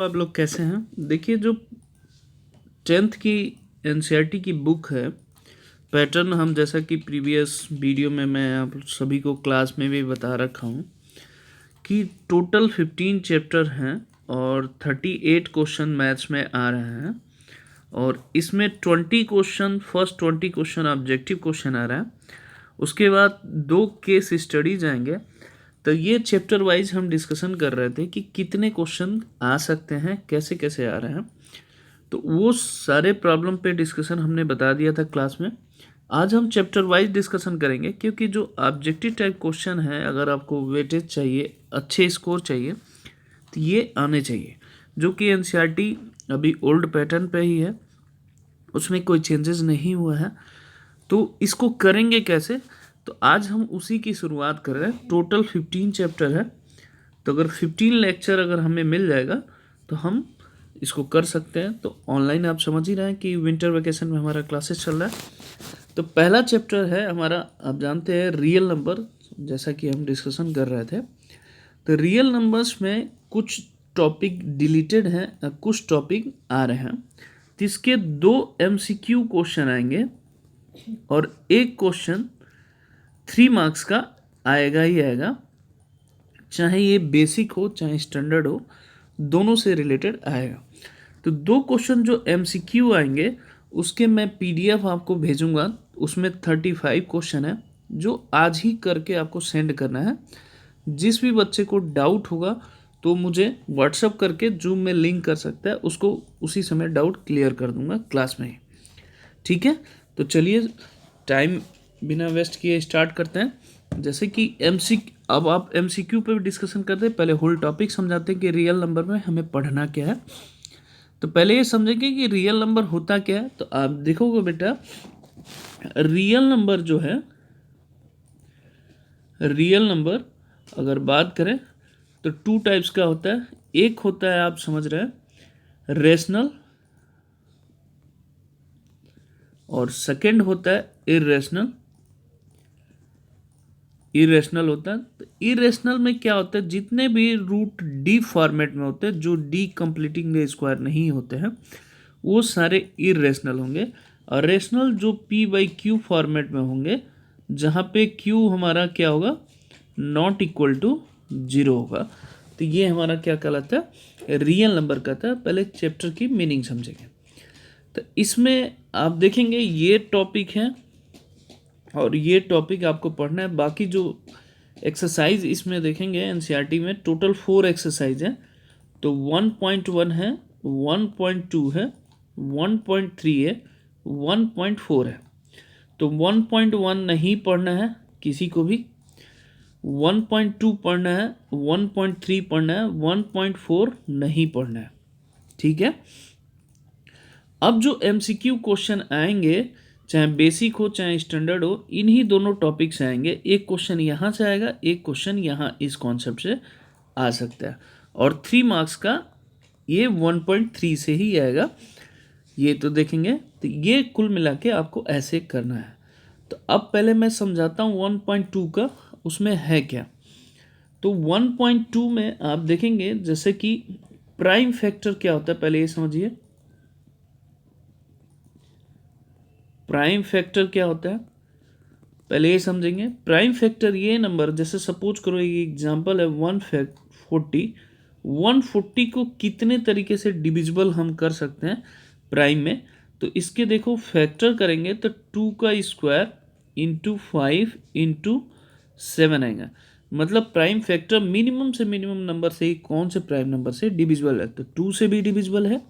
आप लोग कैसे हैं? देखिए, जो 10th की एनसीईआरटी की बुक है, पैटर्न हम जैसा कि प्रीवियस वीडियो में मैं आप सभी को क्लास में भी बता रखा हूँ कि टोटल 15 चैप्टर हैं और 38 क्वेश्चन मैथ्स में आ रहे हैं और इसमें 20 question first 20 question objective question आ रहा है। उसके बाद 2 केस स्टडीज आएंगे। तो ये चैप्टर वाइज हम डिस्कशन कर रहे थे कि कितने क्वेश्चन आ सकते हैं, कैसे कैसे आ रहे हैं। तो वो सारे प्रॉब्लम पे डिस्कशन हमने बता दिया था क्लास में। आज हम चैप्टर वाइज डिस्कशन करेंगे क्योंकि जो ऑब्जेक्टिव टाइप क्वेश्चन है, अगर आपको वेटेज चाहिए, अच्छे स्कोर चाहिए, तो ये आने चाहिए, जो कि एनसीईआरटी अभी ओल्ड पैटर्न पे ही है, उसमें कोई चेंजेस नहीं हुआ है। तो इसको करेंगे कैसे? तो आज हम उसी की शुरुआत कर रहे हैं। टोटल 15 चैप्टर है, तो अगर 15 लेक्चर अगर हमें मिल जाएगा तो हम इसको कर सकते हैं। तो ऑनलाइन आप समझ ही रहे हैं कि विंटर वेकेशन में हमारा क्लासेस चल रहा है। तो पहला चैप्टर है हमारा, आप जानते हैं, रियल नंबर, जैसा कि हम डिस्कशन कर रहे थे। तो रियल नंबर्स में कुछ टॉपिक डिलीटेड हैं, कुछ टॉपिक आ रहे हैं। तो इसके 2 एमसीक्यू क्वेश्चन आएंगे और एक क्वेश्चन 3 मार्क्स का आएगा ही आएगा, चाहे ये बेसिक हो चाहे स्टैंडर्ड हो, दोनों से रिलेटेड आएगा। तो 2 क्वेश्चन जो एमसीक्यू आएंगे उसके मैं पीडीएफ आपको भेजूंगा। उसमें 35 क्वेश्चन है जो आज ही करके आपको सेंड करना है। जिस भी बच्चे को डाउट होगा तो मुझे व्हाट्सअप करके जूम में लिंक कर सकता है, उसको उसी समय डाउट क्लियर कर दूंगा क्लास में ही। ठीक है, तो चलिए टाइम बिना वेस्ट किए स्टार्ट करते हैं। जैसे कि अब आप एमसीक्यू पे भी डिस्कशन करते हैं, पहले होल टॉपिक समझाते हैं कि रियल नंबर में हमें पढ़ना क्या है। तो पहले ये समझेंगे कि रियल नंबर होता क्या है। तो आप देखोगे बेटा, रियल नंबर जो है, रियल नंबर अगर बात करें तो 2 टाइप्स का होता है। एक होता है, आप समझ रहे हैं, रेशनल, और सेकंड होता है इरेशनल। इरेशनल होता है, तो इरेशनल में क्या होता है, जितने भी रूट डी फॉर्मेट में होते हैं, जो डी कंप्लीटिंग द स्क्वायर नहीं होते हैं, वो सारे इरेशनल होंगे। और रेशनल जो पी बाई क्यू फॉर्मेट में होंगे, जहाँ पे क्यू हमारा क्या होगा, नॉट इक्वल टू 0 होगा। तो ये हमारा क्या कहलाता है, रियल नंबर कहता है। पहले चैप्टर की मीनिंग समझेंगे। तो इसमें आप देखेंगे ये टॉपिक है और ये टॉपिक आपको पढ़ना है। बाकी जो एक्सरसाइज इसमें देखेंगे एनसीईआरटी में, टोटल 4 एक्सरसाइज है। तो 1.1 है, 1.2 है, 1.3 है, 1.4 है। तो 1.1 नहीं पढ़ना है किसी को भी, 1.2 पढ़ना है, 1.3 पढ़ना है, 1.4 नहीं पढ़ना है। ठीक है। अब जो एमसीक्यू क्वेश्चन आएंगे, चाहे बेसिक हो चाहे स्टैंडर्ड हो, इन्हीं दोनों टॉपिक से आएंगे। एक क्वेश्चन यहाँ से आएगा, एक क्वेश्चन यहाँ इस कॉन्सेप्ट से आ सकता है। और 3 मार्क्स का ये 1.3 से ही आएगा, ये तो देखेंगे। तो ये कुल मिला के आपको ऐसे करना है। तो अब पहले मैं समझाता हूँ 1.2 का, उसमें है क्या। तो 1.2 में आप देखेंगे जैसे कि प्राइम फैक्टर क्या होता है, पहले ये समझिए। प्राइम फैक्टर क्या होता है पहले ये समझेंगे। प्राइम फैक्टर ये नंबर, जैसे सपोज करो ये एग्जांपल है 140 को कितने तरीके से डिविजिबल हम कर सकते हैं प्राइम में। तो इसके देखो फैक्टर करेंगे तो 2 का स्क्वायर इंटू 5 इंटू 7 आएगा। मतलब प्राइम फैक्टर मिनिमम से मिनिमम नंबर से ही कौन से प्राइम नंबर से डिविजिबल है। तो 2 से भी डिविजिबल है,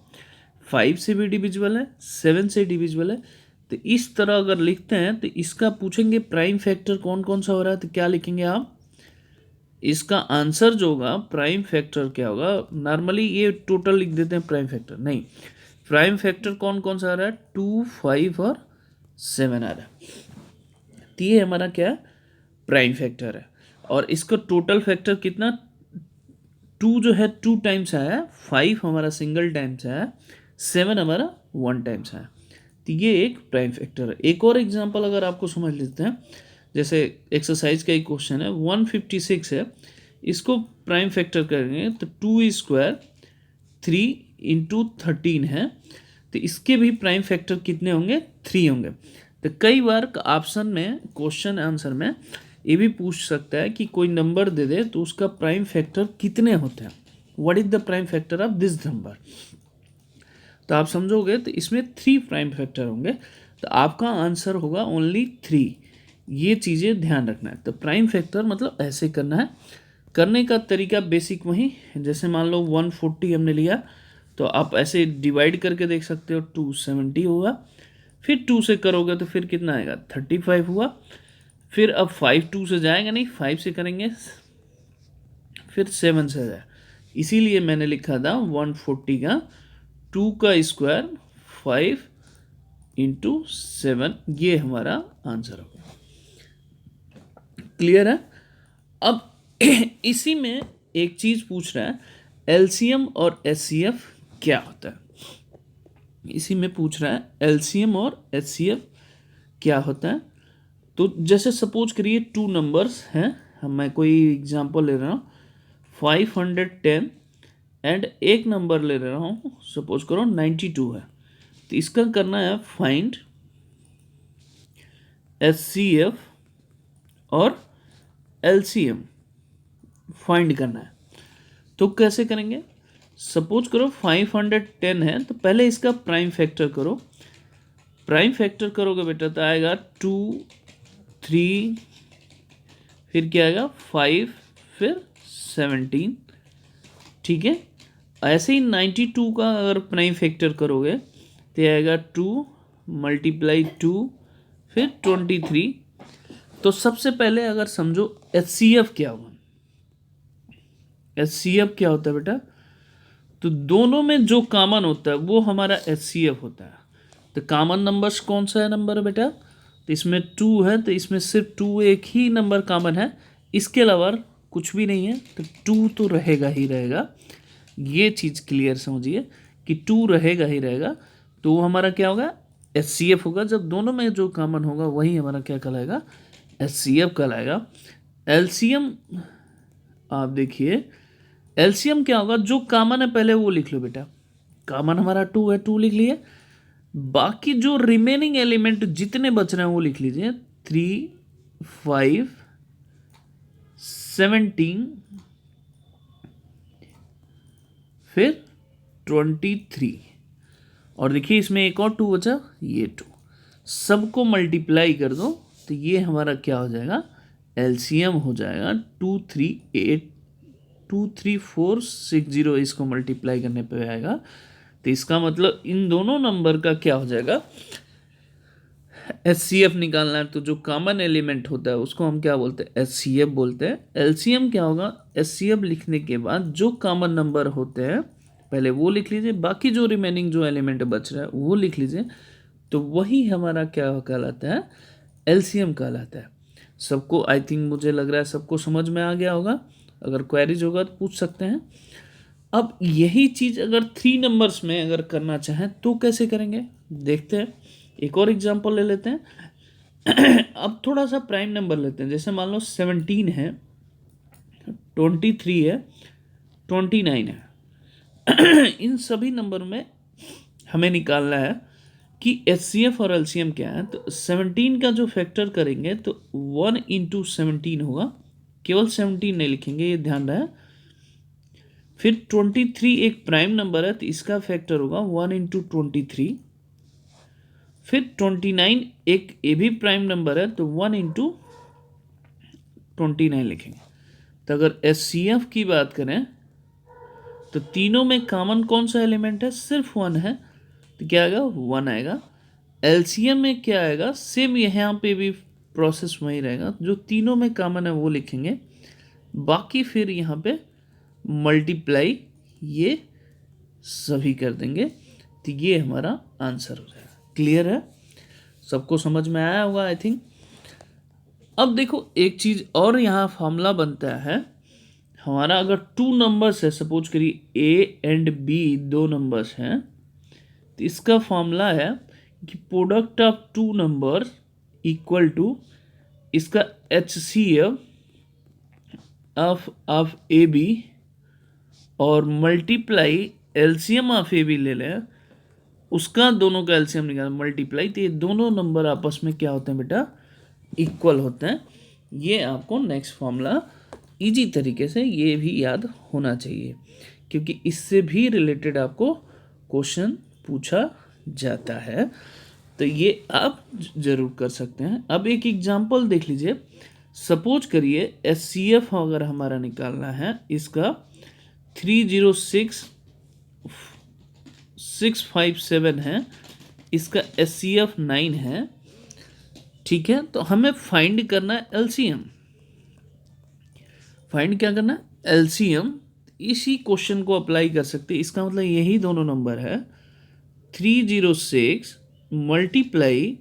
5 से भी डिविजिबल है, 7 से डिविजिबल है। तो इस तरह अगर लिखते हैं तो इसका पूछेंगे प्राइम फैक्टर कौन कौन सा हो रहा है, तो क्या लिखेंगे आप, इसका आंसर जो होगा प्राइम फैक्टर क्या होगा। नॉर्मली ये टोटल लिख देते हैं प्राइम फैक्टर, नहीं, प्राइम फैक्टर कौन कौन सा आ रहा है, 2, 5 और 7 आ रहा है। तो ये हमारा क्या है, प्राइम फैक्टर है। और इसका टोटल फैक्टर कितना, 2 जो है 2 टाइम्स आया है, 5 हमारा सिंगल टाइम्स आया है, 7 हमारा 1 टाइम्स आया। तो ये एक प्राइम फैक्टर है। एक और एग्जांपल अगर आपको समझ लेते हैं, जैसे एक्सरसाइज का एक क्वेश्चन है 156 है, इसको प्राइम फैक्टर करेंगे तो 2 स्क्वायर 3 × 13 है, तो इसके भी प्राइम फैक्टर कितने होंगे? 3 होंगे। तो कई बार ऑप्शन में, क्वेश्चन आंसर में ये भी पूछ सकता है कि कोई नंबर दे दे तो उसका प्राइम फैक्टर कितने होते हैं, what is the prime factor of this number. तो आप समझोगे तो इसमें 3 प्राइम फैक्टर होंगे, तो आपका आंसर होगा ओनली 3। ये चीज़ें ध्यान रखना है। तो प्राइम फैक्टर मतलब ऐसे करना है। करने का तरीका बेसिक वही, जैसे मान लो 140 हमने लिया, तो आप ऐसे डिवाइड करके देख सकते हो, 270 होगा। फिर 2 से करोगे तो फिर कितना आएगा? 35 हुआ। फिर अब 5 2 से जाएगा नहीं, 5 से करेंगे, फिर 7 से जाए। इसीलिए मैंने लिखा था 140 का 2 का स्क्वायर 5 × 7, ये हमारा आंसर होगा। क्लियर है? अब इसी में एक चीज पूछ रहा है, एलसीएम और एचसीएफ क्या होता है। इसी में पूछ रहा है एलसीएम और एचसीएफ क्या होता है। तो जैसे सपोज करिए 2 नंबर्स हैं, मैं कोई एग्जांपल ले रहा हूँ 510 एंड एक नंबर ले रहा हूँ, सपोज करो 92 है। तो इसका करना है फाइंड एचसीएफ और एलसीएम फाइंड करना है। तो कैसे करेंगे? सपोज करो 510 है, तो पहले इसका प्राइम फैक्टर करो। प्राइम फैक्टर करोगे बेटा तो आएगा 2 3, फिर क्या आएगा 5, फिर 17। ठीक है। ऐसे ही 92 का अगर प्राइम फैक्टर करोगे तो आएगा 2 × 2, फिर 23। तो सबसे पहले अगर समझो एचसीएफ क्या हुआ। एचसीएफ क्या होता है बेटा? तो दोनों में जो कॉमन होता है वो हमारा एचसीएफ होता है। तो कॉमन नंबर्स कौन सा है नंबर बेटा? तो इसमें 2 है, तो इसमें सिर्फ 2 एक ही नंबर कॉमन है, इसके अलावा कुछ भी नहीं है, तो 2 तो रहेगा ही रहेगा। ये चीज़ क्लियर समझिए कि 2 रहेगा ही रहेगा। तो वो हमारा क्या होगा? एचसीएफ होगा। जब दोनों में जो कॉमन होगा वही हमारा क्या कहलाएगा? एचसीएफ कहलाएगा। एलसीएम आप देखिए, एलसीएम क्या होगा? जो कॉमन है पहले वो लिख लो बेटा। कॉमन हमारा 2 है, 2 लिख लिए। बाकी जो रिमेनिंग एलिमेंट जितने बच रहे हैं वो लिख लीजिए। 3 5 17, फिर 23। और देखिए इसमें एक और 2 बचा, ये 2। सबको मल्टीप्लाई कर दो तो ये हमारा क्या हो जाएगा? एलसीएम हो जाएगा 23460। इसको मल्टीप्लाई करने पे आएगा, तो इसका मतलब इन दोनों नंबर का क्या हो जाएगा? एचसीएफ निकालना है। तो जो कॉमन एलिमेंट होता है उसको हम क्या बोलते हैं? एचसीएफ बोलते हैं। एलसीएम क्या होगा? एचसीएफ लिखने के बाद जो कॉमन नंबर होते हैं पहले वो लिख लीजिए, बाकी जो रिमेनिंग जो एलिमेंट बच रहा है वो लिख लीजिए। तो वही हमारा क्या कहलाता है? एलसीएम कहलाता है। सबको आई थिंक मुझे लग रहा है सबको समझ में आ गया होगा। अगर क्वेरीज होगा तो पूछ सकते हैं। अब यही चीज़ अगर 3 नंबर्स में अगर करना चाहें तो कैसे करेंगे देखते हैं। एक और एग्जांपल ले लेते हैं। अब थोड़ा सा प्राइम नंबर लेते हैं। जैसे मान लो 17 है, 23 है, 29 है। इन सभी नंबर में हमें निकालना है कि एचसीएफ और एलसीएम क्या है। तो 17 का जो फैक्टर करेंगे तो 1 × 17 होगा। केवल 17 नहीं लिखेंगे, ये ध्यान रहे। फिर 23 एक प्राइम नंबर है तो इसका फैक्टर होगा 1 × 23। फिर 29 एक ये भी प्राइम नंबर है तो 1 × 29 लिखेंगे। तो अगर एचसीएफ की बात करें तो तीनों में कॉमन कौन सा एलिमेंट है? सिर्फ 1 है, तो क्या आएगा? 1 आएगा। एलसीएम में क्या आएगा? सेम यहाँ पे भी प्रोसेस वही रहेगा, जो तीनों में कॉमन है वो लिखेंगे, बाकी फिर यहाँ पे मल्टीप्लाई ये सभी कर देंगे, तो ये हमारा आंसर हो जाएगा। क्लियर है? सबको समझ में आया होगा आई थिंक। अब देखो एक चीज़ और यहाँ फॉर्मूला बनता है हमारा। अगर 2 नंबर्स है, सपोज करिए ए एंड बी 2 नंबर्स हैं, तो इसका फॉर्मूला है कि product of 2 numbers equal to इसका एचसीएफ ऑफ ए बी और मल्टीप्लाई एलसीएम आप ए भी ले लें, उसका दोनों का एलसीएम निकाल मल्टीप्लाई, तो ये दोनों नंबर आपस में क्या होते हैं बेटा, इक्वल होते हैं। ये आपको नेक्स्ट फॉर्मूला इजी तरीके से ये भी याद होना चाहिए, क्योंकि इससे भी रिलेटेड आपको क्वेश्चन पूछा जाता है, तो ये आप जरूर कर सकते हैं। अब एक एग्जांपल देख लीजिए। सपोज करिए एचसीएफ अगर हमारा निकालना है, इसका 306657 है, इसका एचसीएफ 9 है, ठीक है। तो हमें फाइंड करना है एलसीएम। फाइंड क्या करना है, एलसीएम। इसी क्वेश्चन को अप्लाई कर सकते हैं, इसका मतलब यही दोनों नंबर है, 306 मल्टीप्लाई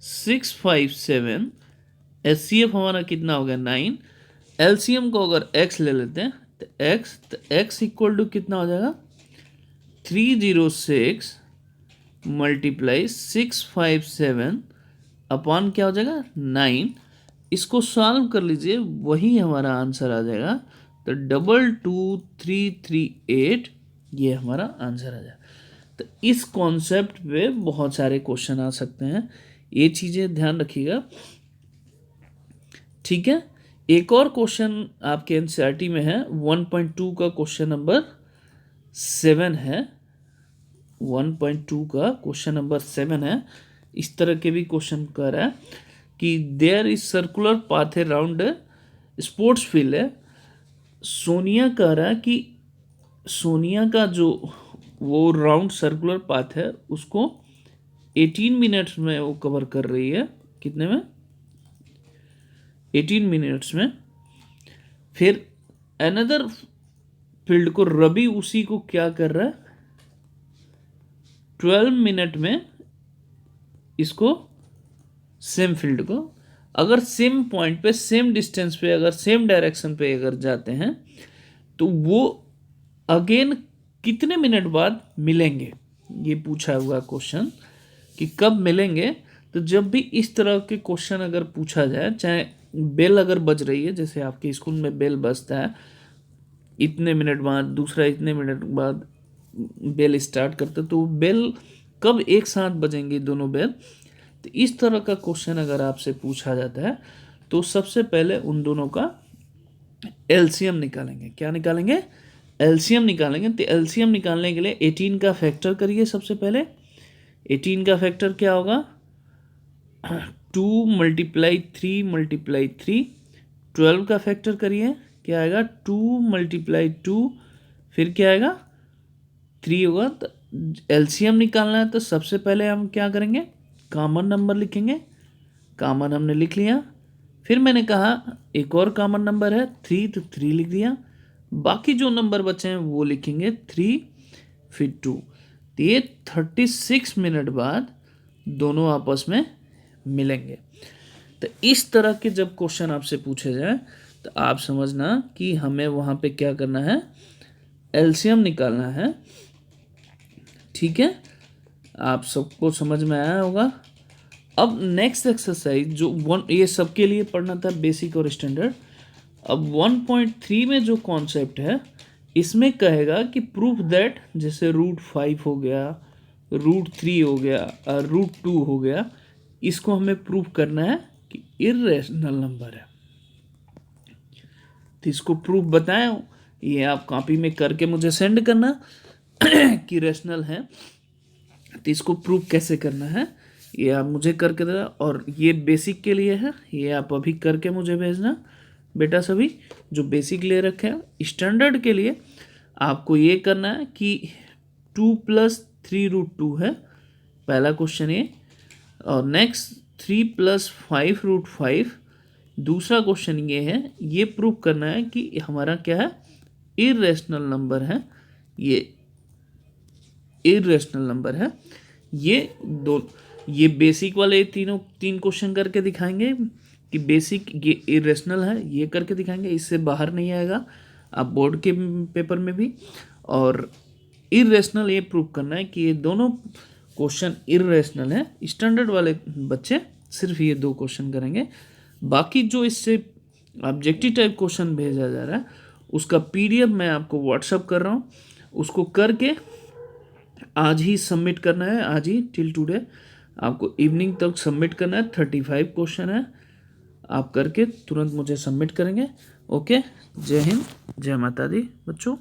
657, एचसीएफ हमारा कितना हो गया 9, एलसीएम को अगर x ले लेते हैं तो x इक्वल टू कितना हो जाएगा, 306 मल्टीप्लाई 657 अपॉन क्या हो जाएगा 9। इसको सॉल्व कर लीजिए, वही हमारा आंसर आ जाएगा, तो 22338 ये हमारा आंसर आ जाएगा। तो इस कॉन्सेप्ट पे बहुत सारे क्वेश्चन आ सकते हैं, ये चीज़ें ध्यान रखिएगा, ठीक है। एक और क्वेश्चन आपके एनसीईआरटी में है, 1.2 का क्वेश्चन नंबर 7 है, 1.2 का क्वेश्चन नंबर 7 है। इस तरह के भी क्वेश्चन कर रहा है कि there is circular path around sports field है। सोनिया कह रहा है कि सोनिया का जो वो राउंड सर्कुलर पाथ है उसको 18 मिनट्स में वो कवर कर रही है, कितने में, 18 मिनट्स में। फिर अनदर फील्ड को रवि उसी को क्या कर रहा है, 12 मिनट में, इसको सेम फील्ड को अगर सेम पॉइंट पे, सेम डिस्टेंस पे, अगर सेम डायरेक्शन पे अगर जाते हैं तो वो अगेन कितने मिनट बाद मिलेंगे, ये पूछा हुआ क्वेश्चन कि कब मिलेंगे। तो जब भी इस तरह के क्वेश्चन अगर पूछा जाए, चाहे बेल अगर बज रही है, जैसे आपके स्कूल में बेल बजता है इतने मिनट बाद, दूसरा इतने मिनट बाद बेल स्टार्ट करते, तो बेल कब एक साथ बजेंगे दोनों बेल। तो इस तरह का क्वेश्चन अगर आपसे पूछा जाता है तो सबसे पहले उन दोनों का एलसीएम निकालेंगे। क्या निकालेंगे, एलसीएम निकालेंगे। तो एलसीएम निकालने के लिए 18 का फैक्टर करिए। सबसे पहले 18 का फैक्टर क्या होगा, 2 मल्टीप्लाई 3 मल्टीप्लाई 3। 12 का फैक्टर करिए, क्या आएगा, 2 मल्टीप्लाई 2, फिर क्या आएगा 3 होगा। तो एलसीएम निकालना है तो सबसे पहले हम क्या करेंगे, कॉमन नंबर लिखेंगे। कॉमन हमने लिख लिया, फिर मैंने कहा एक और कॉमन नंबर है 3, तो 3 लिख दिया। बाकी जो नंबर बचे हैं वो लिखेंगे 3 फिर 2। तो ये 36 मिनट बाद दोनों आपस में मिलेंगे। तो इस तरह के जब क्वेश्चन आपसे पूछे जाए तो आप समझना कि हमें वहाँ पे क्या करना है, एलसीएम निकालना है, ठीक है। आप सबको समझ में आया होगा। अब नेक्स्ट एक्सरसाइज जो ये सबके लिए पढ़ना था, बेसिक और स्टैंडर्ड। अब 1.3 में जो कॉन्सेप्ट है इसमें कहेगा कि प्रूफ दैट, जैसे √5 हो गया, √3 हो गया और √2 हो गया, इसको हमें प्रूफ करना है कि इर्रेशनल नंबर है। तो इसको प्रूफ बताएं, ये आप कॉपी में करके मुझे सेंड करना कि रेशनल है। तो इसको प्रूफ कैसे करना है ये आप मुझे करके देना, और ये बेसिक के लिए है, ये आप अभी करके मुझे भेजना बेटा, सभी जो बेसिक ले रखे हैं। स्टैंडर्ड के लिए आपको ये करना है कि 2 + 3√2 है पहला क्वेश्चन ये, और नेक्स्ट 3 + 5√5 दूसरा क्वेश्चन ये है। ये प्रूफ करना है कि हमारा क्या है, इर्रेशनल नंबर है, ये इर्रेशनल नंबर है। ये बेसिक वाले तीन क्वेश्चन करके दिखाएंगे कि बेसिक ये इरेशनल है, ये करके दिखाएंगे, इससे बाहर नहीं आएगा आप बोर्ड के पेपर में भी। और इरेशनल ये प्रूव करना है कि ये दोनों क्वेश्चन इरेशनल है। स्टैंडर्ड वाले बच्चे सिर्फ ये 2 क्वेश्चन करेंगे, बाकी जो इससे ऑब्जेक्टिव टाइप क्वेश्चन भेजा जा रहा है उसका PDF मैं आपको व्हाट्सअप कर रहा हूँ, उसको करके आज ही सबमिट करना है, आज ही टिल टुडे आपको इवनिंग तक सबमिट करना है। 35 क्वेश्चन है, आप करके तुरंत मुझे सबमिट करेंगे। ओके, जय हिंद, जय माता दी बच्चों।